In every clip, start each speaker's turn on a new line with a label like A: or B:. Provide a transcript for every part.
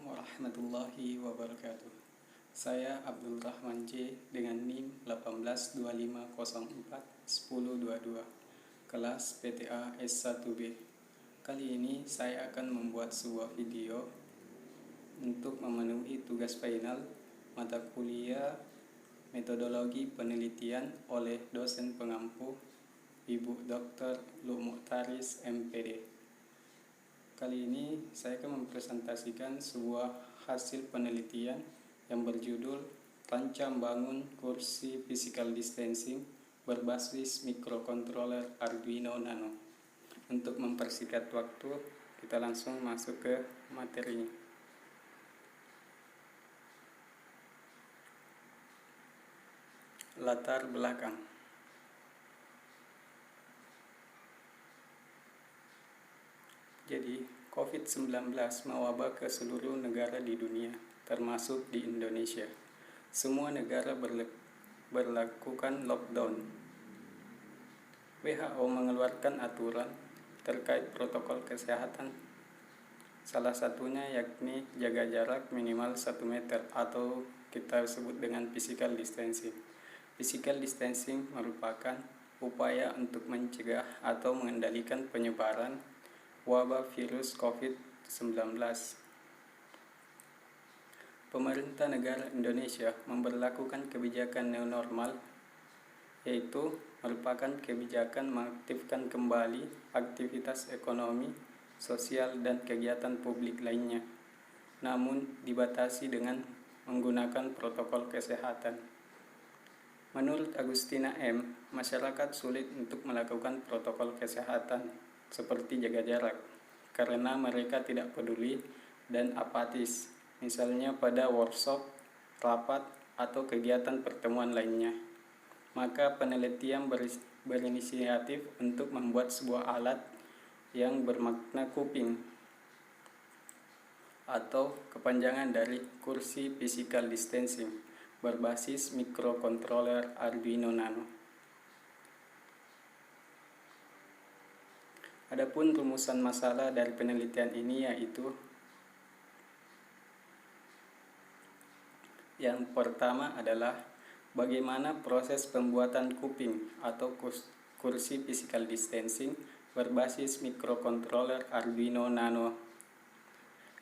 A: warahmatullahi wabarakatuh. Saya Abdul Rahman J dengan NIM 1825041022, kelas PTA S1B. Kali ini saya akan membuat sebuah video untuk memenuhi tugas final mata kuliah metodologi penelitian oleh dosen pengampu Ibu Dr. Lu Mukhtaris MPD. Kali ini saya akan mempresentasikan sebuah hasil penelitian yang berjudul Rancang Bangun Kursi Physical Distancing berbasis Microcontroller Arduino Nano. Untuk mempersingkat waktu, kita langsung masuk ke materinya. Latar belakang. Jadi, COVID-19 mewabah ke seluruh negara di dunia, termasuk di Indonesia. Semua negara berlakukan lockdown. WHO mengeluarkan aturan terkait protokol kesehatan. Salah satunya yakni jaga jarak minimal 1 meter atau kita sebut dengan physical distancing. Physical distancing merupakan upaya untuk mencegah atau mengendalikan penyebaran wabah virus COVID-19. Pemerintah negara Indonesia memberlakukan kebijakan new normal, yaitu merupakan kebijakan mengaktifkan kembali aktivitas ekonomi, sosial, dan kegiatan publik lainnya, namun dibatasi dengan menggunakan protokol kesehatan. Menurut Agustina M., masyarakat sulit untuk melakukan protokol kesehatan seperti jaga jarak karena mereka tidak peduli dan apatis, misalnya pada workshop, rapat, atau kegiatan pertemuan lainnya. Maka penelitian berinisiatif untuk membuat sebuah alat yang bermakna kuping atau kepanjangan dari kursi physical distancing berbasis microcontroller Arduino Nano. Adapun rumusan masalah dari penelitian ini yaitu yang pertama adalah bagaimana proses pembuatan kuping atau kursi physical distancing berbasis microcontroller Arduino Nano.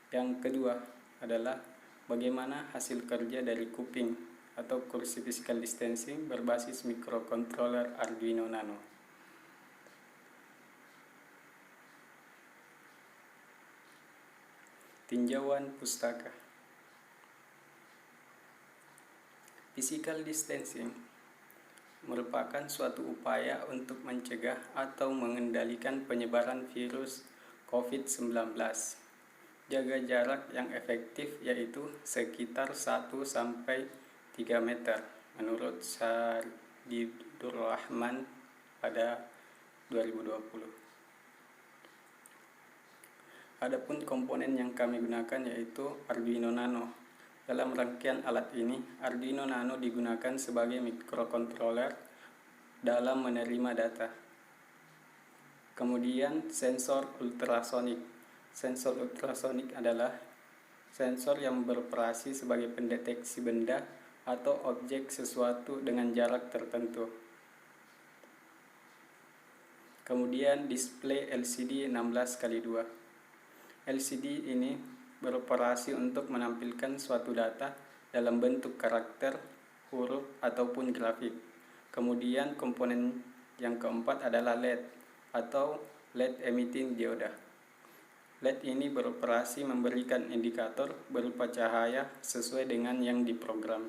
A: Yang kedua adalah bagaimana hasil kerja dari kuping atau kursi physical distancing berbasis microcontroller Arduino Nano. Tinjauan pustaka. Physical distancing merupakan suatu upaya untuk mencegah atau mengendalikan penyebaran virus COVID-19. Jaga jarak yang efektif yaitu sekitar 1-3 meter menurut Sadidur Rahman pada 2020. Adapun komponen yang kami gunakan yaitu Arduino Nano. Dalam rangkaian alat ini, Arduino Nano digunakan sebagai microcontroller dalam menerima data. Kemudian sensor ultrasonik. Sensor ultrasonik adalah sensor yang beroperasi sebagai pendeteksi benda atau objek sesuatu dengan jarak tertentu. Kemudian display LCD 16x2. LCD ini beroperasi untuk menampilkan suatu data dalam bentuk karakter, huruf, ataupun grafik. Kemudian komponen yang keempat adalah LED atau LED emitting dioda. LED ini beroperasi memberikan indikator berupa cahaya sesuai dengan yang diprogram.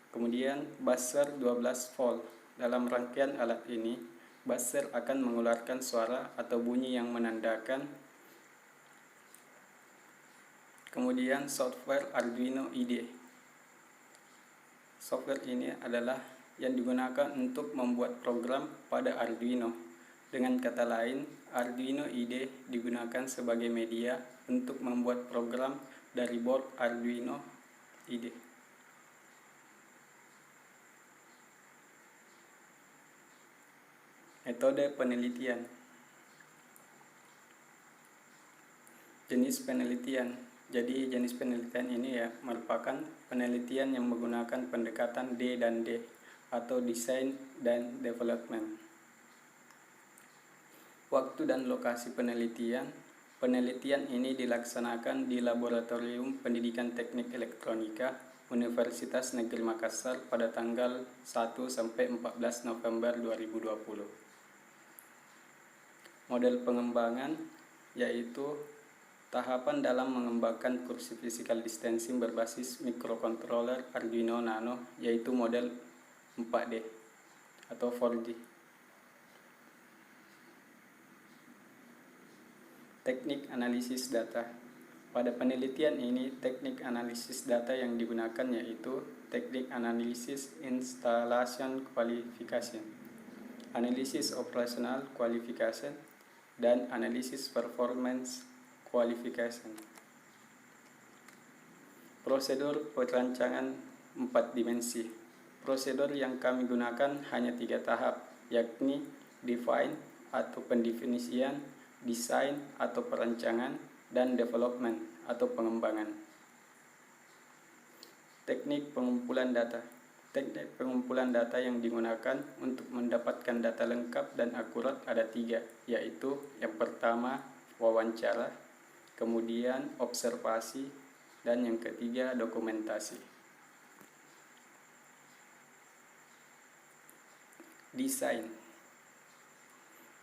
A: Kemudian buzzer 12 volt. Dalam rangkaian alat ini, buzzer akan mengeluarkan suara atau bunyi yang menandakan. Kemudian software Arduino IDE. Software ini adalah yang digunakan untuk membuat program pada Arduino. Dengan kata lain, Arduino IDE digunakan sebagai media untuk membuat program dari board Arduino IDE. Metode penelitian. Jenis penelitian. Jadi jenis penelitian ini ya merupakan penelitian yang menggunakan pendekatan D dan D atau design dan development. Waktu dan lokasi penelitian. Penelitian ini dilaksanakan di Laboratorium Pendidikan Teknik Elektronika Universitas Negeri Makassar pada tanggal 1 sampai 14 November 2020. Model pengembangan yaitu tahapan dalam mengembangkan kursi physical distancing berbasis microcontroller Arduino Nano yaitu model 4D atau 4D. Teknik analisis data. Pada penelitian ini, teknik analisis data yang digunakan yaitu teknik analisis installation qualification, analisis operational qualification, dan analisis performance qualification. Prosedur perancangan 4 dimensi. Prosedur yang kami gunakan hanya 3 tahap, yakni define atau pendefinisian, desain atau perancangan, dan development atau pengembangan. Teknik pengumpulan data. Teknik pengumpulan data yang digunakan untuk mendapatkan data lengkap dan akurat ada 3, yaitu yang pertama wawancara, kemudian observasi, dan yang ketiga dokumentasi. Desain.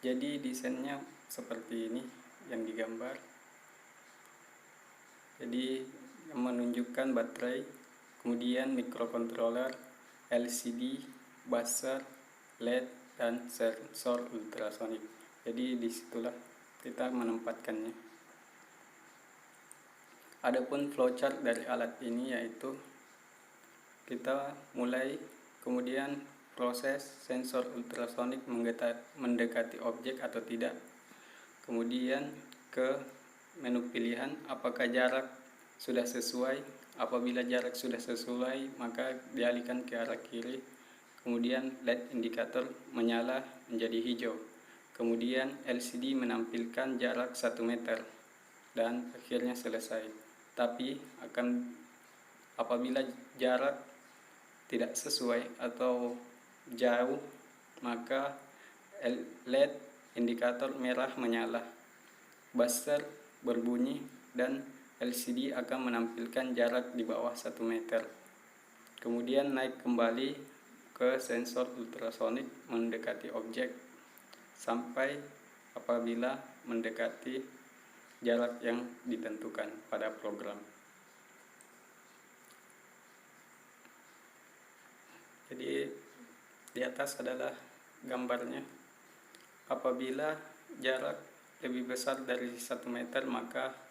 A: Jadi desainnya seperti ini yang digambar. Jadi menunjukkan baterai, kemudian microcontroller, LCD, buzzer, LED, dan sensor ultrasonik. Jadi disitulah kita menempatkannya. Adapun flowchart dari alat ini yaitu kita mulai, kemudian proses sensor ultrasonik mendekati objek atau tidak, kemudian ke menu pilihan apakah jarak sudah sesuai. Apabila jarak sudah sesuai maka dialihkan ke arah kiri, kemudian LED indikator menyala menjadi hijau, kemudian LCD menampilkan jarak 1 meter dan akhirnya selesai. Tapi apabila jarak tidak sesuai atau jauh maka LED indikator merah menyala, buzzer berbunyi, dan LCD akan menampilkan jarak di bawah 1 meter. Kemudian naik kembali ke sensor ultrasonik mendekati objek sampai apabila mendekati jarak yang ditentukan pada program. Jadi di atas adalah gambarnya. Apabila jarak lebih besar dari 1 meter maka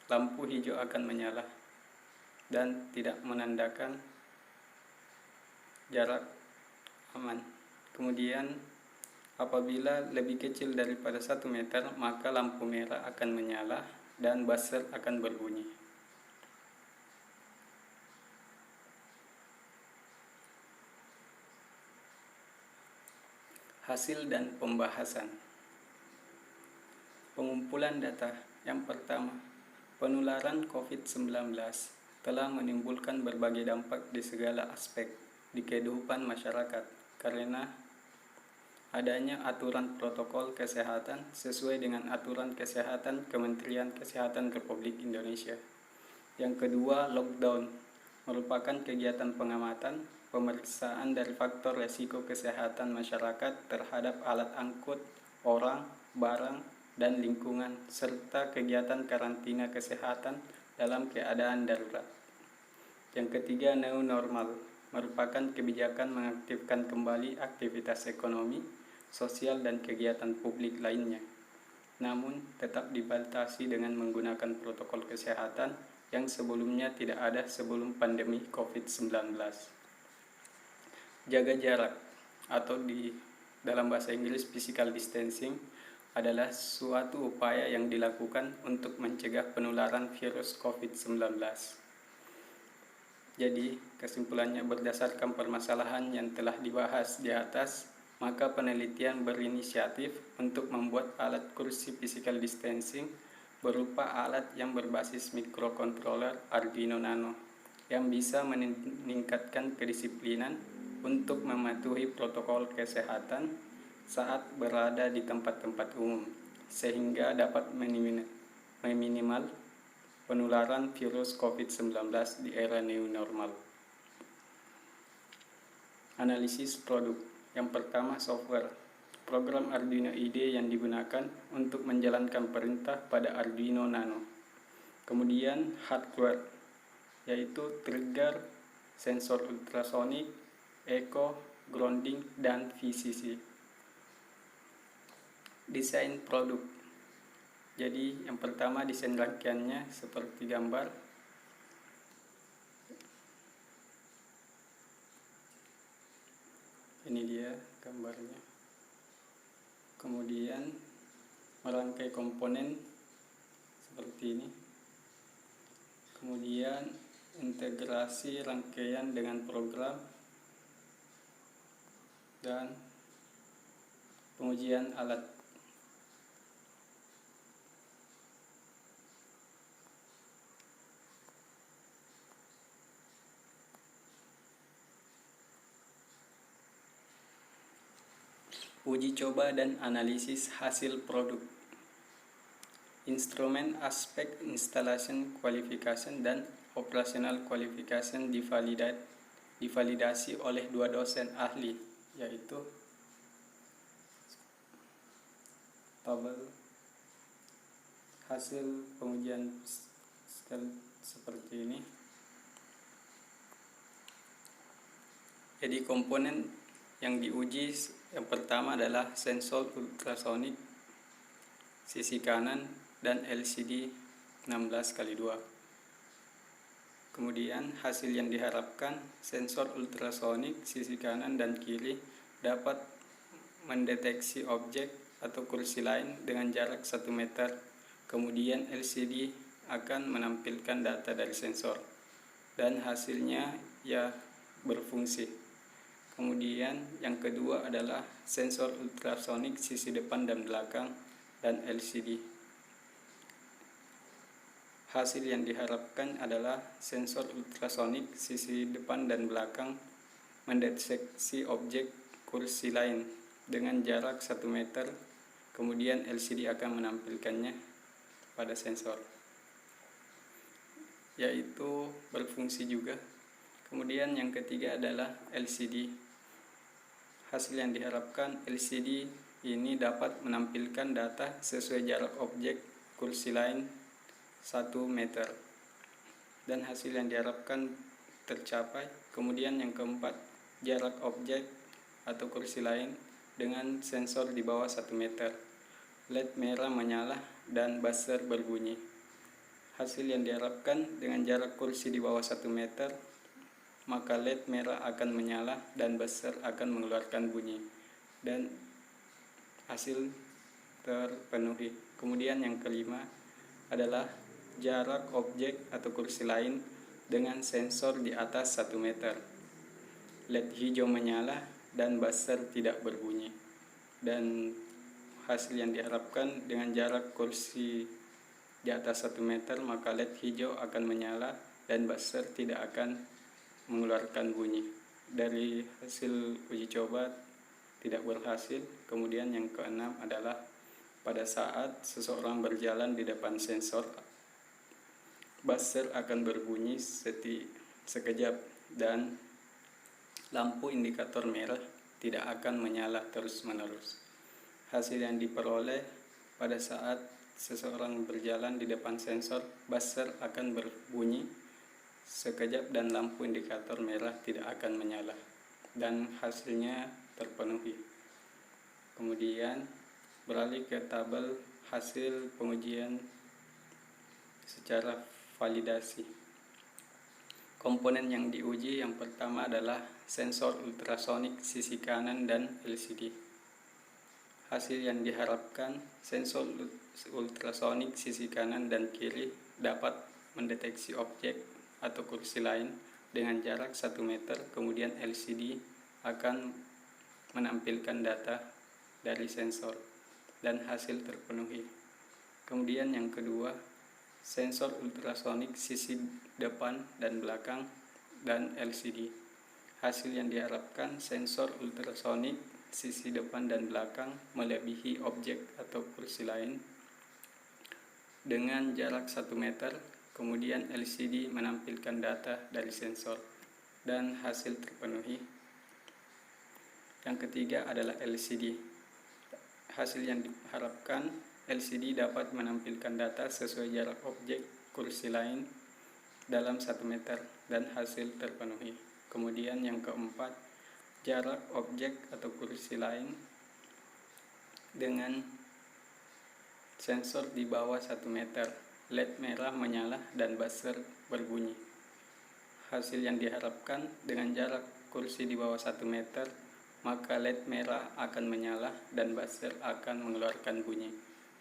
A: lampu hijau akan menyala dan tidak menandakan jarak aman. Kemudian apabila lebih kecil daripada 1 meter maka lampu merah akan menyala dan buzzer akan berbunyi. Hasil dan pembahasan. Pengumpulan data. Yang pertama, penularan COVID-19 telah menimbulkan berbagai dampak di segala aspek di kehidupan masyarakat karena adanya aturan protokol kesehatan sesuai dengan aturan kesehatan Kementerian Kesehatan Republik Indonesia. Yang kedua, lockdown merupakan kegiatan pengamatan, pemeriksaan dari faktor resiko kesehatan masyarakat terhadap alat angkut, orang, barang, dan lingkungan, serta kegiatan karantina kesehatan dalam keadaan darurat. Yang ketiga, new normal merupakan kebijakan mengaktifkan kembali aktivitas ekonomi, sosial, dan kegiatan publik lainnya, namun tetap dibatasi dengan menggunakan protokol kesehatan yang sebelumnya tidak ada sebelum pandemi COVID-19. Jaga jarak atau dalam bahasa Inggris physical distancing adalah suatu upaya yang dilakukan untuk mencegah penularan virus COVID-19. Jadi, kesimpulannya berdasarkan permasalahan yang telah dibahas di atas, maka penelitian berinisiatif untuk membuat alat kursi physical distancing berupa alat yang berbasis microcontroller Arduino Nano yang bisa meningkatkan kedisiplinan untuk mematuhi protokol kesehatan saat berada di tempat-tempat umum, sehingga dapat meminimal penularan virus COVID-19 di era new normal. Analisis produk. Yang pertama, software. Program Arduino IDE yang digunakan untuk menjalankan perintah pada Arduino Nano. Kemudian hardware, yaitu trigger, sensor ultrasonik, echo, grounding, dan VCC. Desain produk. Jadi yang pertama desain rangkaiannya seperti gambar. Ini dia gambarnya. Kemudian merangkai komponen seperti ini. Kemudian integrasi rangkaian dengan program dan pengujian alat. Uji coba dan analisis hasil produk. Instrumen aspek installation qualification dan operational qualification divalidasi oleh 2 dosen ahli, yaitu tabel hasil pengujian seperti ini. Jadi komponen yang diuji yang pertama adalah sensor ultrasonik sisi kanan dan LCD 16x2. Kemudian hasil yang diharapkan, sensor ultrasonik sisi kanan dan kiri dapat mendeteksi objek atau kursi lain dengan jarak 1 meter. Kemudian LCD akan menampilkan data dari sensor dan hasilnya berfungsi. Kemudian yang kedua adalah sensor ultrasonik sisi depan dan belakang dan LCD. Hasil yang diharapkan adalah sensor ultrasonik sisi depan dan belakang mendeteksi objek kursi lain dengan jarak 1 meter. Kemudian LCD akan menampilkannya pada sensor, yaitu berfungsi juga. Kemudian yang ketiga adalah LCD. Hasil yang diharapkan, LCD ini dapat menampilkan data sesuai jarak objek kursi lain 1 meter. Dan hasil yang diharapkan tercapai. Kemudian yang keempat, jarak objek atau kursi lain dengan sensor di bawah 1 meter. LED merah menyala dan buzzer berbunyi. Hasil yang diharapkan, dengan jarak kursi di bawah 1 meter, maka LED merah akan menyala dan buzzer akan mengeluarkan bunyi, dan hasil terpenuhi. Kemudian yang kelima adalah jarak objek atau kursi lain dengan sensor di atas 1 meter. LED hijau menyala dan buzzer tidak berbunyi, dan hasil yang diharapkan, dengan jarak kursi di atas 1 meter, maka LED hijau akan menyala dan buzzer tidak akan mengeluarkan bunyi. Dari hasil uji coba tidak berhasil. Kemudian yang keenam adalah pada saat seseorang berjalan di depan sensor, buzzer akan berbunyi sekejap dan lampu indikator merah tidak akan menyala terus-menerus. Hasil yang diperoleh, pada saat seseorang berjalan di depan sensor, buzzer akan berbunyi sekejap dan lampu indikator merah tidak akan menyala, dan hasilnya terpenuhi. Kemudian beralih ke tabel hasil pengujian secara validasi. Komponen yang diuji yang pertama adalah sensor ultrasonik sisi kanan dan LCD. Hasil yang diharapkan, sensor ultrasonik sisi kanan dan kiri dapat mendeteksi objek atau kursi lain dengan jarak 1 meter. Kemudian LCD akan menampilkan data dari sensor dan hasil terpenuhi. Kemudian yang kedua, sensor ultrasonik sisi depan dan belakang dan LCD. Hasil yang diharapkan, sensor ultrasonik sisi depan dan belakang melebihi objek atau kursi lain dengan jarak 1 meter. Kemudian LCD menampilkan data dari sensor dan hasil terpenuhi. Yang ketiga adalah LCD. Hasil yang diharapkan, LCD dapat menampilkan data sesuai jarak objek kursi lain dalam 1 meter dan hasil terpenuhi. Kemudian yang keempat, jarak objek atau kursi lain dengan sensor di bawah 1 meter, LED merah menyala dan buzzer berbunyi. Hasil yang diharapkan, dengan jarak kursi di bawah 1 meter, maka LED merah akan menyala dan buzzer akan mengeluarkan bunyi.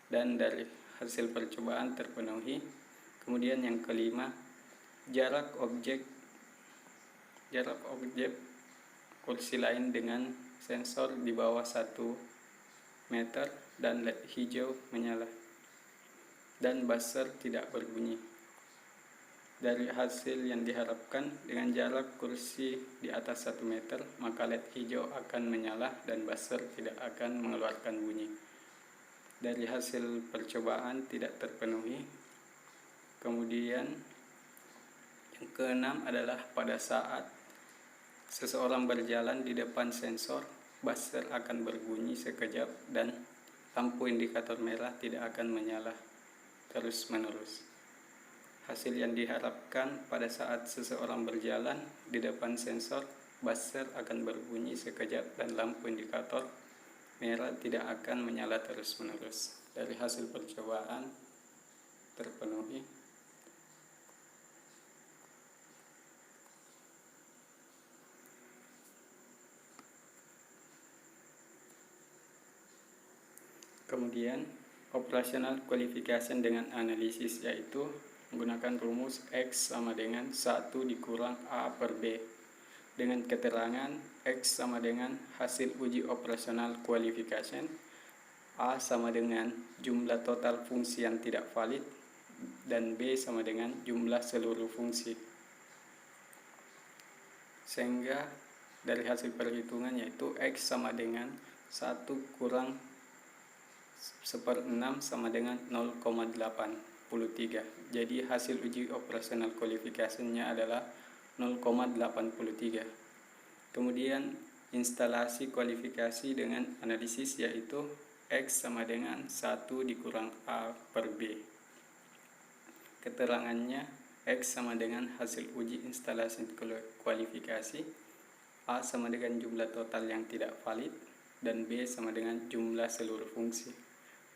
A: Dan dari hasil percobaan terpenuhi. Kemudian yang kelima, jarak objek kursi lain dengan sensor di bawah 1 meter dan LED hijau menyala dan buzzer tidak berbunyi. Dari hasil yang diharapkan, dengan jarak kursi di atas 1 meter, maka LED hijau akan menyala dan buzzer tidak akan mengeluarkan bunyi. Dari hasil percobaan tidak terpenuhi. Kemudian yang keenam adalah pada saat seseorang berjalan di depan sensor, buzzer akan berbunyi sekejap dan lampu indikator merah tidak akan menyala terus-menerus. Hasil yang diharapkan, pada saat seseorang berjalan di depan sensor, buzzer akan berbunyi sekejap dan lampu indikator merah tidak akan menyala terus-menerus. Dari hasil percobaan terpenuhi. Kemudian operational qualification dengan analisis, yaitu menggunakan rumus X sama dengan 1 dikurang A per B dengan keterangan X sama dengan hasil uji operational qualification, A sama dengan jumlah total fungsi yang tidak valid, dan B sama dengan jumlah seluruh fungsi. Sehingga dari hasil perhitungan yaitu X sama dengan 1 kurang 1/6 sama dengan 0,83. Jadi hasil uji operasional kualifikasinya adalah 0,83. Kemudian instalasi kualifikasi dengan analisis yaitu X sama dengan 1 dikurang A per B. Keterangannya X sama dengan hasil uji instalasi kualifikasi, A sama dengan jumlah total yang tidak valid, dan B sama dengan jumlah seluruh fungsi.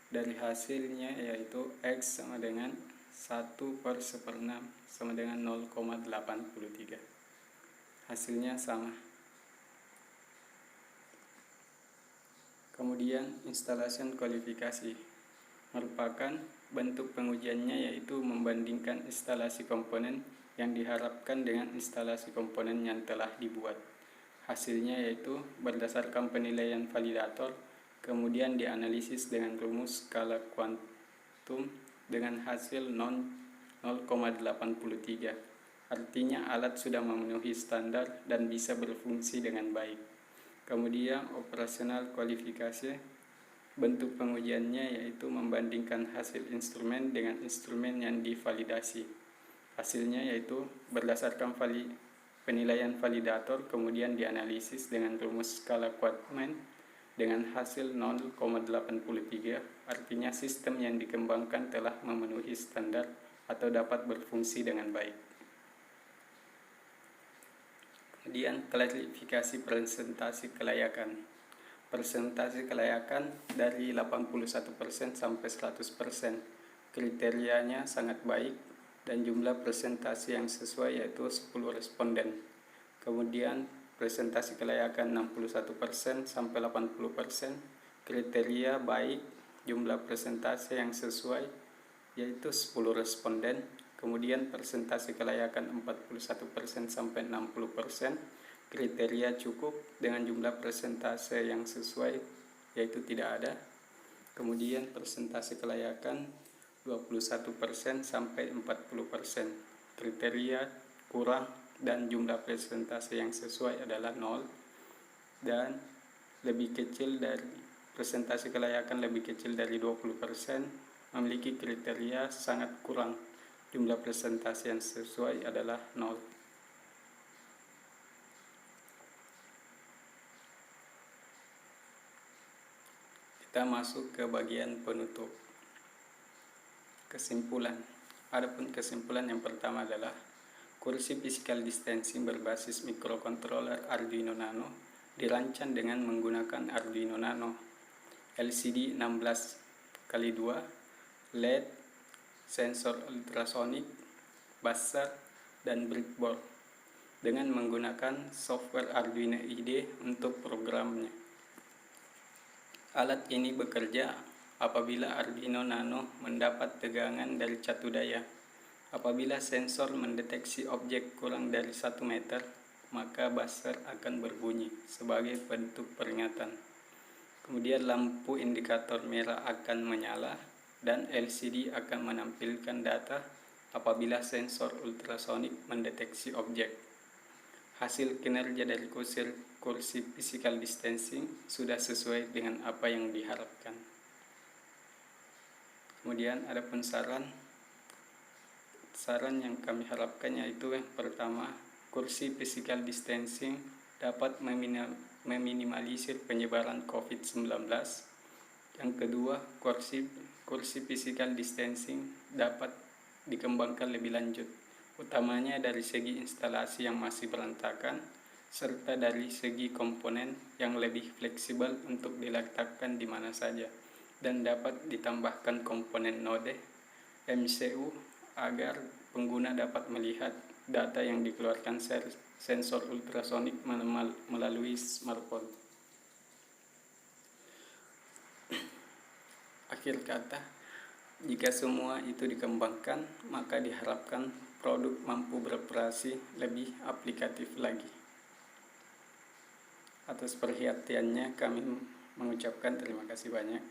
A: Dari hasilnya yaitu X sama dengan 1/1/6 sama dengan 0,83. Hasilnya sama. Kemudian instalasi kualifikasi merupakan bentuk pengujiannya yaitu membandingkan instalasi komponen yang diharapkan dengan instalasi komponen yang telah dibuat. Hasilnya yaitu berdasarkan penilaian validator, kemudian dianalisis dengan rumus skala kuantum dengan hasil 0,83. Artinya alat sudah memenuhi standar dan bisa berfungsi dengan baik. Kemudian operasional kualifikasi, bentuk pengujiannya yaitu membandingkan hasil instrumen dengan instrumen yang divalidasi. Hasilnya yaitu berdasarkan penilaian validator, kemudian dianalisis dengan rumus skala kuantum dengan hasil 0,83, artinya sistem yang dikembangkan telah memenuhi standar atau dapat berfungsi dengan baik. Kemudian klarifikasi presentasi kelayakan. Presentasi kelayakan dari 81% sampai 100%. Kriterianya sangat baik dan jumlah presentasi yang sesuai yaitu 10 responden. Kemudian presentasi kelayakan 61% sampai 80%, kriteria baik, jumlah presentasi yang sesuai yaitu 10 responden. Kemudian presentasi kelayakan 41% sampai 60%, kriteria cukup dengan jumlah presentasi yang sesuai yaitu tidak ada. Kemudian presentasi kelayakan 21% sampai 40%. Kriteria kurang dan jumlah presentase yang sesuai adalah 0, dan lebih kecil dari presentasi kelayakan lebih kecil dari 20% memiliki kriteria sangat kurang. Jumlah presentasi yang sesuai adalah 0. Kita masuk ke bagian penutup. Kesimpulan. Adapun kesimpulan yang pertama adalah kursi physical distancing berbasis microcontroller Arduino Nano dirancang dengan menggunakan Arduino Nano, LCD 16x2, LED, sensor ultrasonik, buzzer, dan breadboard dengan menggunakan software Arduino IDE untuk programnya. Alat ini bekerja apabila Arduino Nano mendapat tegangan dari catu daya. Apabila sensor mendeteksi objek kurang dari 1 meter, maka buzzer akan berbunyi sebagai bentuk peringatan. Kemudian lampu indikator merah akan menyala dan LCD akan menampilkan data apabila sensor ultrasonik mendeteksi objek. Hasil kinerja dari kursi physical distancing sudah sesuai dengan apa yang diharapkan. Kemudian ada saran yang kami harapkan, yaitu yang pertama, kursi physical distancing dapat meminimalisir penyebaran COVID-19. Yang kedua, kursi physical distancing dapat dikembangkan lebih lanjut, utamanya dari segi instalasi yang masih berantakan, serta dari segi komponen yang lebih fleksibel untuk diletakkan di mana saja, dan dapat ditambahkan komponen node MCU agar pengguna dapat melihat data yang dikeluarkan sensor ultrasonik melalui smartphone. Akhir kata, jika semua itu dikembangkan, maka diharapkan produk mampu beroperasi lebih aplikatif lagi. Atas perhatiannya kami mengucapkan terima kasih banyak.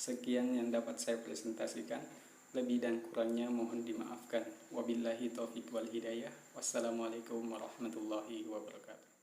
A: Sekian yang dapat saya presentasikan. Lebih dan kurangnya mohon dimaafkan. Wabillahi taufiq wal hidayah. Wassalamualaikum warahmatullahi wabarakatuh.